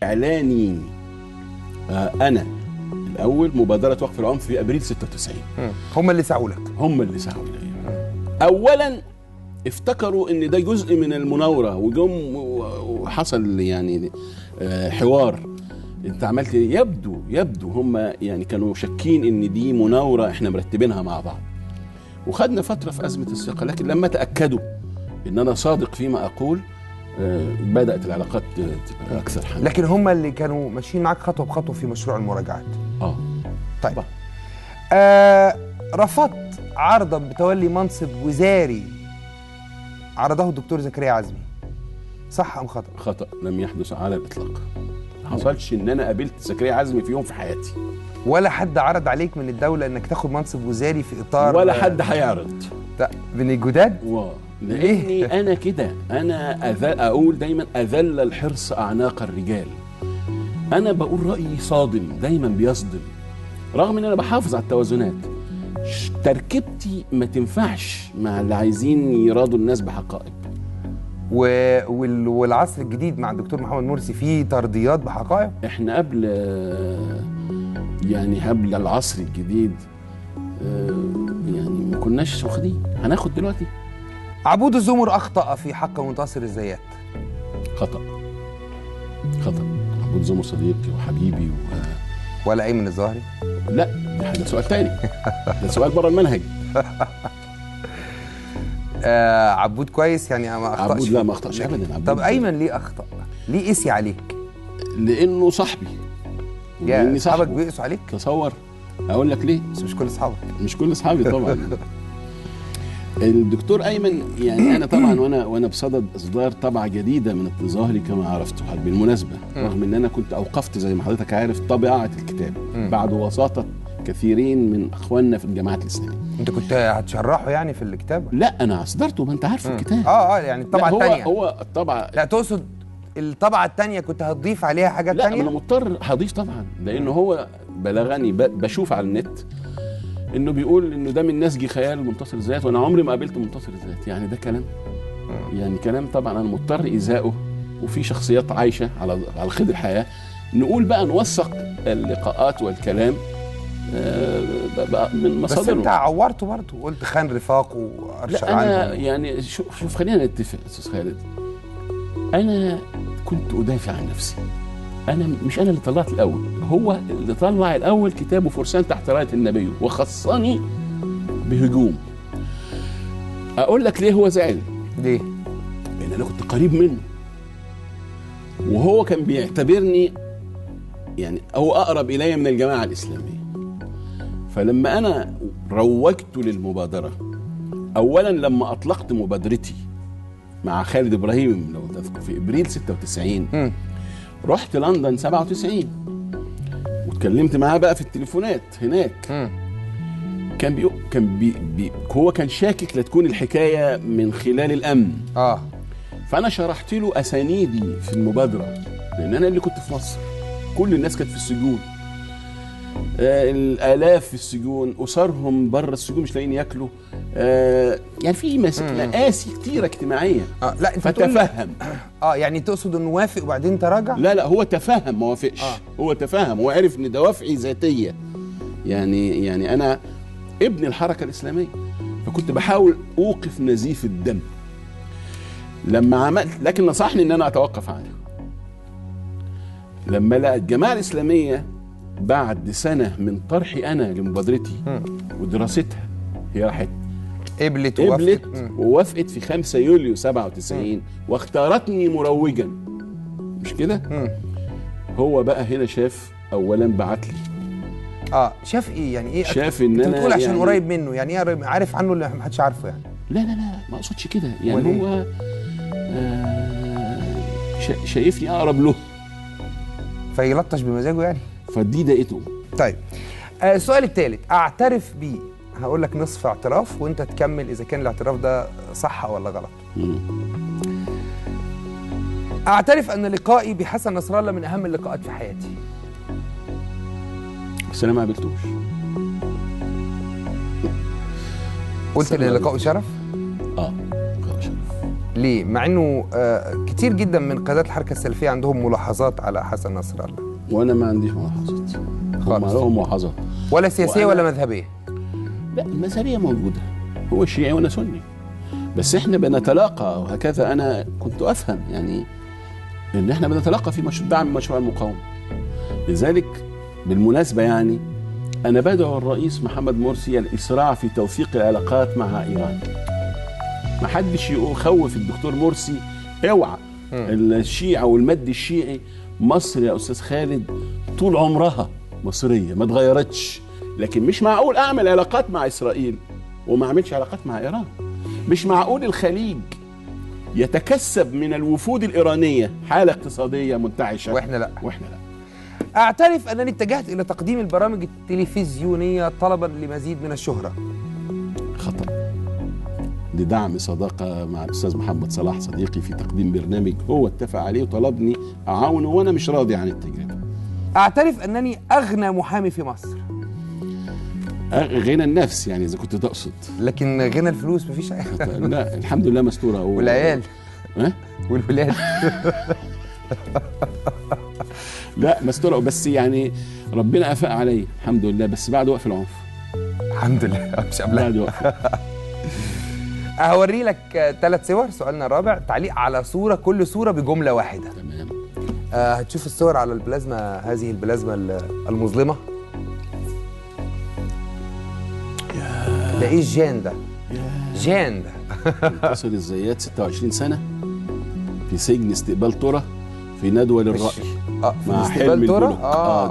باعلاني انا الاول مبادره وقف العنف في ابريل 96. هم اللي سعوا لك؟ هم اللي سعوا لي. اولا افتكروا ان ده جزء من المناوره، وجم وحصل يعني حوار، انت عملت ايه؟ يبدو هم يعني كانوا شاكين ان دي مناوره احنا مرتبينها مع بعض، وخدنا فتره في ازمه الثقه، لكن لما تاكدوا ان انا صادق فيما اقول بدات العلاقات تبقى اكثر حمايه. لكن هم اللي كانوا ماشيين معاك خطوه بخطوه في مشروع المراجعات. طيب رفضت عرضا بتولي منصب وزاري عرضه الدكتور زكريا عزمي، صح ام خطأ؟ خطأ، لم يحدث على الاطلاق. ما حصلش ان انا قابلت زكريا عزمي في يوم في حياتي، ولا حد عرض عليك من الدوله انك تاخد منصب وزاري في اطار، ولا حد هيعرض. من الجداد؟ لاني انا كده، انا اقول دايما اذل الحرص اعناق الرجال. انا بقول رايي صادم، دايما بيصدم، رغم ان انا بحافظ على التوازنات. تركيبتي ما تنفعش مع اللي عايزين يرادوا الناس بحقائق. والعصر الجديد مع الدكتور محمد مرسي فيه ترضيات بحقائق. احنا قبل العصر الجديد يعني ما كناش واخدين، هناخد دلوقتي. عبود الزمر اخطأ في حق منتصر الزيات. خطأ. عبود الزمر صديقي وحبيبي ولا ايمن الظاهري؟ لا، ده سؤال تاني. ده سؤال بره المنهج. عبود كويس يعني ما اخطأش؟ عبود لا، ما اخطأش ابدا. طب ايمن ليه اخطأ؟ ليه قسي عليك؟ لانه صاحبي. يا اصحابك بيقسوا عليك؟ تصور. اقول لك ليه؟ بس مش كل اصحابك. مش كل اصحابي طبعا. الدكتور ايمن يعني انا طبعا وانا بصدد اصدار طبعه جديده من التظاهري كما عرفت بالمناسبه، رغم ان انا كنت اوقفت زي ما حضرتك عارف طباعه الكتاب بعد وساطه كثيرين من اخواننا في الجامعات الاسلاميه. انت كنت هتشرحه يعني في الكتاب؟ لا، انا اصدرته، ما انت عارف الكتاب. يعني الطبعه الثانيه. هو الطبعه، لا تقصد الطبعه الثانيه كنت هتضيف عليها حاجات ثانيه؟ لا، انا مضطر هضيف طبعا، لانه هو بلغني بشوف على النت انه بيقول انه ده من نسج خيال منتصر الزيات، وانا عمري ما قابلت منتصر الزيات. يعني ده كلام، يعني كلام طبعا انا مضطر ازاؤه، وفي شخصيات عايشه على خير الحياه. نقول بقى نوثق اللقاءات والكلام من مصادره. بس انت عورته برضه وقلت خان رفاقه وارشد عنه. لا، انا يعني شوف خلينا نتفق استاذ خالد، انا كنت ادافع عن نفسي. مش انا اللي طلعت الاول، هو اللي طلع الاول كتابه فرسان تحت رايه النبي، وخصني بهجوم. اقول لك ليه هو زعل؟ ليه؟ لان انا كنت قريب منه، وهو كان بيعتبرني يعني هو اقرب الي من الجماعه الاسلاميه. فلما انا روجت للمبادره، اولا لما اطلقت مبادرتي مع خالد ابراهيم لو تذكر في ابريل 96، رحت لندن 97 واتكلمت معاه بقى في التليفونات هناك. هو كان شاكك لتكون الحكايه من خلال الامن. فانا شرحت له اسانيدي في المبادره، لان انا اللي كنت في مصر، كل الناس كانت في السجون، الالاف في السجون، اسرهم بره السجون مش لاقيين ياكلوا، يعني في مآسي كتيره اجتماعيه. لا انت فتفهم. يعني تقصد انه وافق وبعدين تراجع؟ لا، هو تفهم، ما وافقش. هو تفهم، هو عرف ان دوافعي ذاتيه. يعني انا ابن الحركه الاسلاميه، فكنت بحاول اوقف نزيف الدم لما عملت، لكن نصحني ان انا اتوقف عنه. لما لقى الجماعه الاسلاميه بعد سنه من طرحي انا لمبادرتي ودراستها، هي راحت قبلت ووافقت في 5 يوليو 97 واختارتني مروجا، مش كده؟ هو بقى هنا شاف، اولا بعت لي شاف ايه؟ يعني ايه؟ شاف ان انا بتقول عشان قريب منه، يعني ايه عارف عنه اللي ما حدش عارفه يعني؟ لا ما اقصدش كده، يعني هو شايفني اقرب له فيلطش بمزاجه يعني. فدي دقته. طيب السؤال الثالث، اعترف بيه، هقول لك نصف اعتراف وانت تكمل اذا كان الاعتراف ده صح ولا غلط. اعترف ان لقائي بحسن نصر الله من اهم اللقاءات في حياتي. بس انا ما قابلتوش. قلت ان لقائه شرف؟ لقاء شرف. ليه؟ مع انه كتير جدا من قيادات الحركه السلفيه عندهم ملاحظات على حسن نصر الله. وانا ما عنديش ملاحظات خالص. هم لهم ملاحظات ولا سياسيه ولا مذهبيه؟ لا، المذهبيه موجوده، هو شيعي وانا سني، بس احنا بنتلاقى، وهكذا انا كنت افهم يعني ان احنا بنتلاقى في دعم مشروع المقاومه. لذلك بالمناسبه يعني انا بدعو الرئيس محمد مرسي الاسراع في توثيق العلاقات مع ايران. ما حدش يخوف الدكتور مرسي، اوعى. الشيعة والمد الشيعي، مصر يا استاذ خالد طول عمرها مصريه ما اتغيرتش، لكن مش معقول اعمل علاقات مع اسرائيل وما اعملش علاقات مع ايران. مش معقول الخليج يتكسب من الوفود الايرانيه حاله اقتصاديه منتعشه واحنا لا. اعترف انني اتجهت الى تقديم البرامج التلفزيونيه طلبا لمزيد من الشهره. خطأ. لدعم صداقه مع الاستاذ محمد صلاح صديقي في تقديم برنامج هو اتفق عليه وطلبني اعاونه وانا مش راضي عن التجربه. اعترف انني اغنى محامي في مصر. غنى النفس يعني اذا كنت تقصد، لكن غنى الفلوس مفيش اي حاجه. لا الحمد لله مستوره. والعيال والولاد. لا مستوره، بس يعني ربنا افاق علي الحمد لله، بس بعد وقف العنف. الحمد لله مش قبلها. بعد وقف. هوري لك 3 صور. سؤالنا الرابع تعليق على صوره، كل صوره بجمله واحده. تمام. هتشوف الصور على البلازما، هذه البلازما المظلمه. ده ايه الجان ده؟ جان ده. منتصر الزيات 26 سنه في سجن استقبال ترى في ندوه للرأي مع حلمي البلوك.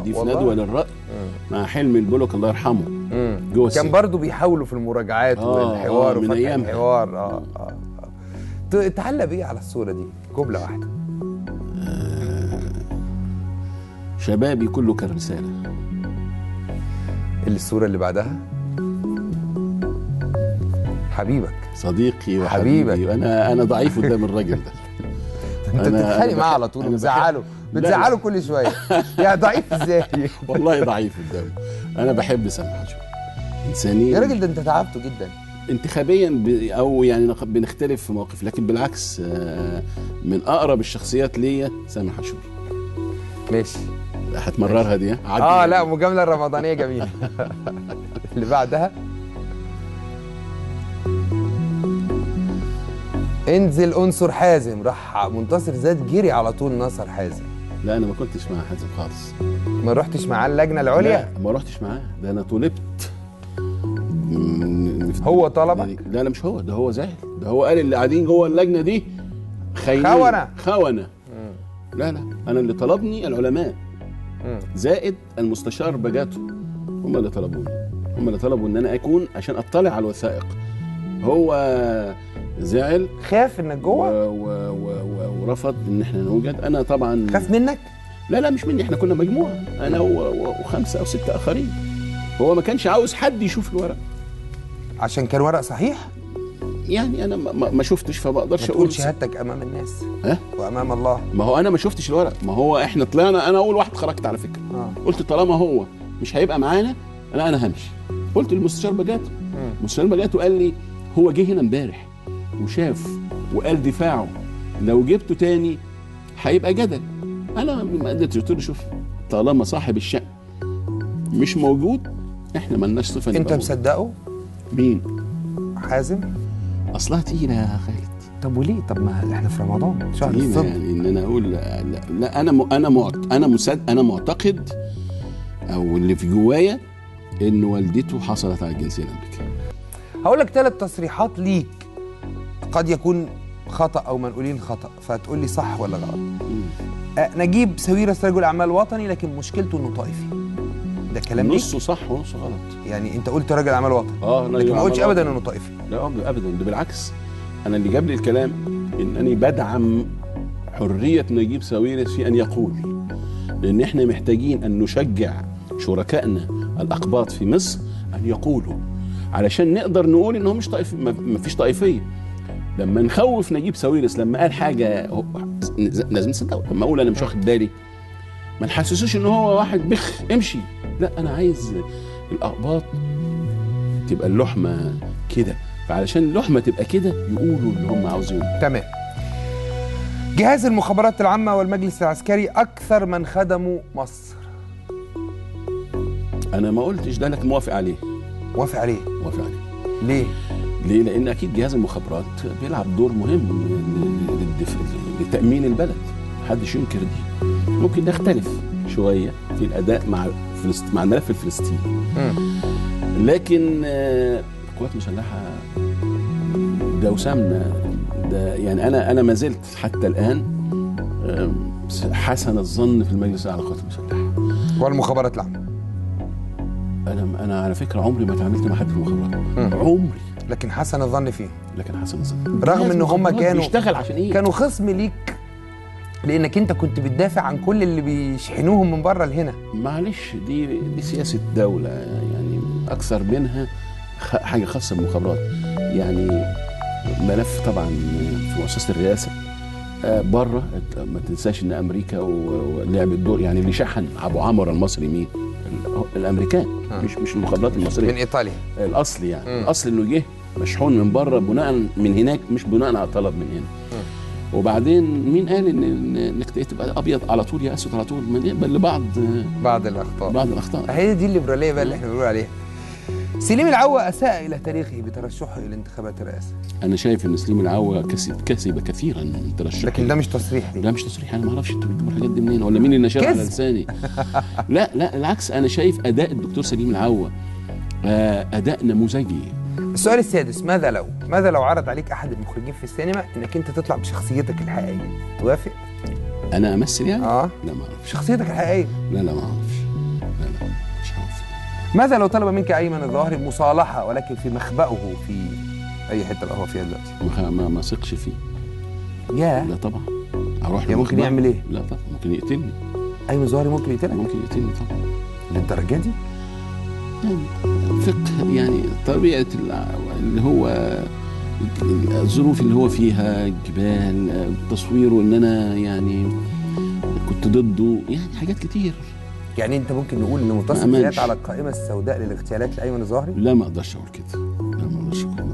دي في ندوه للرأي مع حلمي البلوك الله يرحمه. جوه كان برضو بيحاولوا في المراجعات والحوار وفتح الحوار. تعلق بيه على الصوره دي جمله واحده. شبابي كله كالرساله. الصوره اللي بعدها حبيبك صديقي وحبيبي. انا ضعيف قدام الراجل ده. انت بتتخانق معاه على طول بتزعله كل شويه. يا ضعيف ازاي؟ والله ضعيف قدامه. انا بحب سامح حشور انسانيا يا راجل، ده انت تعبته جدا انتخابيا او يعني بنختلف في مواقف، لكن بالعكس من اقرب الشخصيات ليا سامح حشور. ماشي، هتمررها دي. لا مجامله رمضانيه جميله. اللي بعدها انزل انصر حازم. راح منتصر زاد جري على طول نصر حازم. لا انا ما كنتش مع حازم خالص. ما رحتش معاه اللجنه العليا؟ لا ما رحتش معاه، ده انا طلبت. هو طلبك؟ لا مش هو، ده هو زعل. ده هو قال اللي قاعدين جوه اللجنه دي خونه. لا انا اللي طلبني العلماء زائد المستشار بجاتو، هم اللي طلبوني، هم اللي طلبوا ان انا اكون عشان اطلع على الوثائق. هو زعل، خاف انك جوه ورفض ان احنا نوجد. انا طبعا خاف منك؟ لا مش مني، احنا كنا مجموعه، انا و5 أو 6 اخرين. هو ما كانش عاوز حد يشوف الورق عشان كان ورق صحيح. يعني انا ما شفتش، فما اقدرش اقول. تقول شهادتك امام الناس وامام الله. ما هو انا ما شفتش الورق، ما هو احنا طلعنا، انا اول واحد خرجت على فكره. قلت طالما هو مش هيبقى معانا انا همشي. قلت للمستشار بجاتو. المستشار بجاتو قال لي هو جه هنا امبارح وشاف وقال دفاعه لو جبته تاني هيبقى جدل. انا ما قدرتش، قلت له شوف طالما صاحب الشأن مش موجود احنا مالناش صفه. انت مصدقه؟ مين؟ حازم؟ اصلها تقيله يا خالد. طب وليه؟ طب ما احنا في رمضان شهر الصدق. يعني ان انا اقول لا انا معتقد او اللي في جوايا ان والدته حصلت على الجنسيه الامريكيه. هقول لك 3 تصريحات ليك قد يكون خطأ او منقولين خطأ، فتقول لي صح ولا غلط. نجيب ساويرس رجل اعمال وطني لكن مشكلته انه طائفي. ده كلام ليك؟ نصه صح ونصه غلط. يعني انت قلت راجل اعمال وطني لكن ما قلتش ابدا انه طائفي. لا ابدا، ده بالعكس. انا اللي جاب لي الكلام انني بدعم حريه نجيب ساويرس في ان يقول، لان احنا محتاجين ان نشجع شركائنا الاقباط في مصر ان يقولوا علشان نقدر نقول ان هو مش طائفي، ما فيش طائفيه. لما نخوف نجيب ساويرس لما قال حاجه لازم نصدقه. لما اقول انا مش واخد بالي ما نحسسوش ان هو واحد بخ امشي. لا انا عايز الاقباط تبقى اللحمه كده، فعلشان اللحمه تبقى كده يقولوا اللي هم عاوزينه. تمام. جهاز المخابرات العامة والمجلس العسكري أكثر من خدموا مصر. انا ما قلتش ده، لكن موافق عليه. موافق عليه. موافق عليه. ليه؟ ليه؟ لان اكيد جهاز المخابرات بيلعب دور مهم لتامين البلد، محدش ينكر دي. ممكن نختلف شويه في الاداء مع الملف الفلسطيني، لكن القوات المسلحه ده وسامنا ده، يعني انا ما زلت حتى الان حسن الظن في المجلس الاعلى للقوات المسلحه والمخابرات العامة. انا على فكره عمري ما اتعاملت مع حد في المخابرات، عمري، لكن حسن الظن فيه. لكن حسن الظن رغم ان هم كانوا بيشتغل عشان ايه؟ كانوا خصم ليك، لانك انت كنت بتدافع عن كل اللي بيشحنوهم من بره لهنا. معلش، دي سياسه دوله، يعني اكثر منها حاجه خاصه بالمخابرات. يعني ملف طبعا في مؤسسه الرئاسه بره، ما تنساش ان امريكا ولعبت دور. يعني اللي شحن ابو عمرو المصري مين؟ الامريكان، مش المخابرات المصريه، من ايطاليا الاصل. يعني الاصل انه جه مشحون من بره بناء من هناك، مش بناء على طلب من هنا. وبعدين مين قال انك تبقى ابيض على طول يا اسود على طول؟ بل لبعض الاخطاء. هي دي الليبراليه بقى اللي احنا بنقول عليها. سليم العوة اساء الى تاريخه بترشحه الى انتخابات الرئاسه. انا شايف ان سليم العوة كسب كثيرا من ترشحه، لكن ده مش تصريح ده مش تصريح. انا ما اعرفش انتوا بتجيبوا الحاجات دي منين، ولا مين اللي نشرها على لساني. لا العكس، انا شايف اداء الدكتور سليم العوة اداء نموذجي. السؤال السادس، ماذا لو عرض عليك احد المخرجين في السينما انك انت تطلع بشخصيتك الحقيقيه، توافق؟ انا امثل يعني؟ لا ما اعرفش. شخصيتك الحقيقيه؟ لا ما اعرفش. لا مش عارف. ماذا لو طلب منك ايمن الظاهري مصالحه ولكن في مخبأه في اي حته اللي هو فيها دلوقتي؟ ما اثقش فيه. لا طبعا. اروح له. ممكن يعمل ايه؟ لا طبعا ممكن يقتلني. ايمن الظاهري ممكن يقتلك؟ ممكن يقتلني طبعا. للدرجه دي؟ يعني فقه، يعني طبيعه اللي هو الظروف اللي هو فيها، الجبال، تصويره، ان انا يعني كنت ضده، يعني حاجات كتير. يعني انت ممكن نقول ان منتصف الحياة على القائمه السوداء للاغتيالات لايمن الظاهري؟ لا ما اقدرش اقول كده، لا ما اقدرش اقول كده.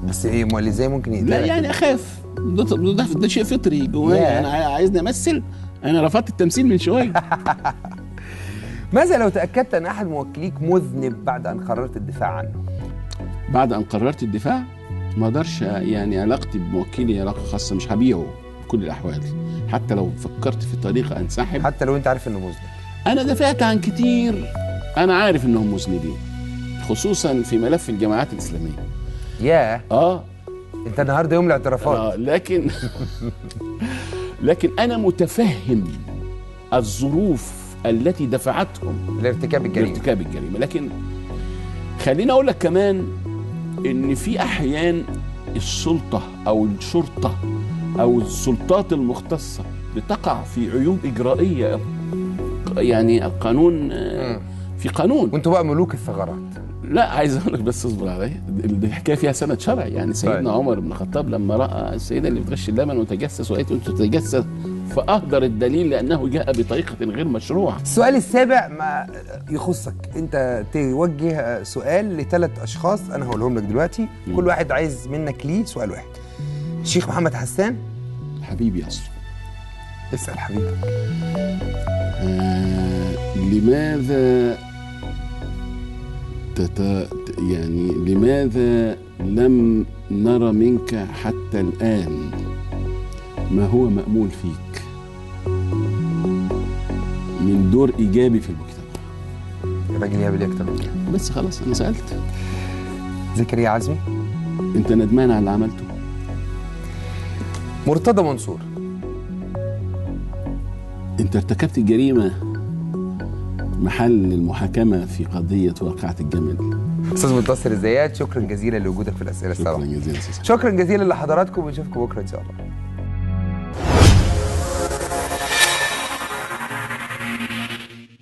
بس ايه، امال ازاي ممكن يقتلك؟ لا يعني اخاف، ده شيء فطري جوايا. انا عايزني امثل، انا رفضت التمثيل من شويه. ماذا لو تاكدت ان احد موكليك مذنب بعد ان قررت الدفاع عنه؟ بعد ان قررت الدفاع ما اقدرش، يعني علاقتي بموكلي علاقه خاصه، مش هبيعه بكل الاحوال، حتى لو فكرت في طريقه انسحب. حتى لو انت عارف انه مذنب؟ انا دافعت عن كتير انا عارف انهم مذنبين، خصوصا في ملف الجماعات الاسلاميه. انت النهارده يوم الاعترافات. لكن انا متفهم الظروف التي دفعتهم لارتكاب الجريمه. لكن خليني اقول لك كمان ان في احيان السلطه او الشرطه او السلطات المختصه بتقع في عيوب اجرائيه. يعني القانون في قانون، وانتوا بقى ملوك الثغرات. لا عايز اقول لك بس اصبر عليا، الحكايه فيها سند شرعي. يعني سيدنا عمر بن الخطاب لما راى السيده اللي بتغش اللبن وتجسس وقالت له انت تتجسس، فاهدر الدليل لانه جاء بطريقه غير مشروعه. السؤال السابع ما يخصك انت، توجه سؤال لثلاث اشخاص انا هقولهم لك دلوقتي، كل واحد عايز منك ليه سؤال واحد. الشيخ محمد حسان. حبيبي يا أسطى. اسال حبيبك. لماذا يعني لماذا لم نرى منك حتى الآن ما هو مأمول فيك من دور إيجابي في المجتمع؟ الراجل يعمل ايه أكتر من كده؟ بس خلاص أنا سألت. زكريا عزمي. أنت ندمان على اللي عملته؟ مرتضى منصور. أنت ارتكبت الجريمة محل المحاكمة في قضية واقعة الجمل. أستاذ منتصر الزيات، شكرا جزيلا لوجودك في الأسئلة السبعة. شكرا جزيلا. شكرا جزيلا لحضراتكم، ونشوفكم بكرة إن شاء الله.